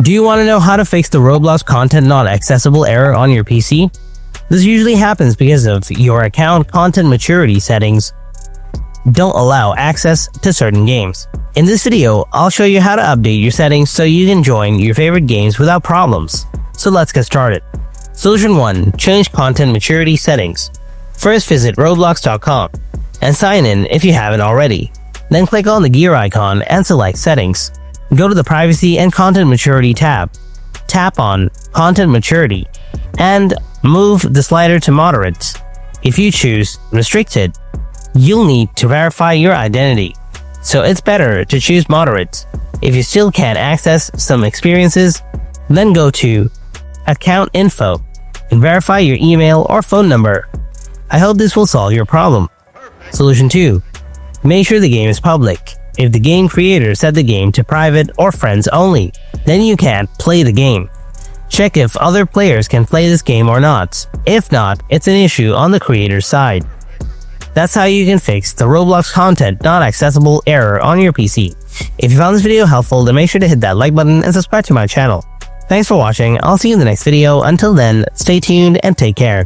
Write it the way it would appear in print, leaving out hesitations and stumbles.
Do you want to know how to fix the Roblox Content Not Accessible error on your PC? This usually happens because of your account content maturity settings don't allow access to certain games. In this video, I'll show you how to update your settings so you can join your favorite games without problems. So let's get started. Solution 1. Change content maturity settings. First, visit roblox.com and sign in if you haven't already. Then click on the gear icon and select Settings. Go to the Privacy and Content Maturity tab. Tap on Content Maturity and move the slider to Moderate. If you choose Restricted, you'll need to verify your identity, so it's better to choose Moderate. If you still can't access some experiences, then go to Account Info and verify your email or phone number. I hope this will solve your problem. Solution 2. Make sure the game is public. If the game creator set the game to private or friends only, then you can't play the game. Check if other players can play this game or not. If not, it's an issue on the creator's side. That's how you can fix the Roblox Content Not Accessible error on your PC. If you found this video helpful, then make sure to hit that like button and subscribe to my channel. Thanks for watching. I'll see you in the next video. Until then, stay tuned and take care.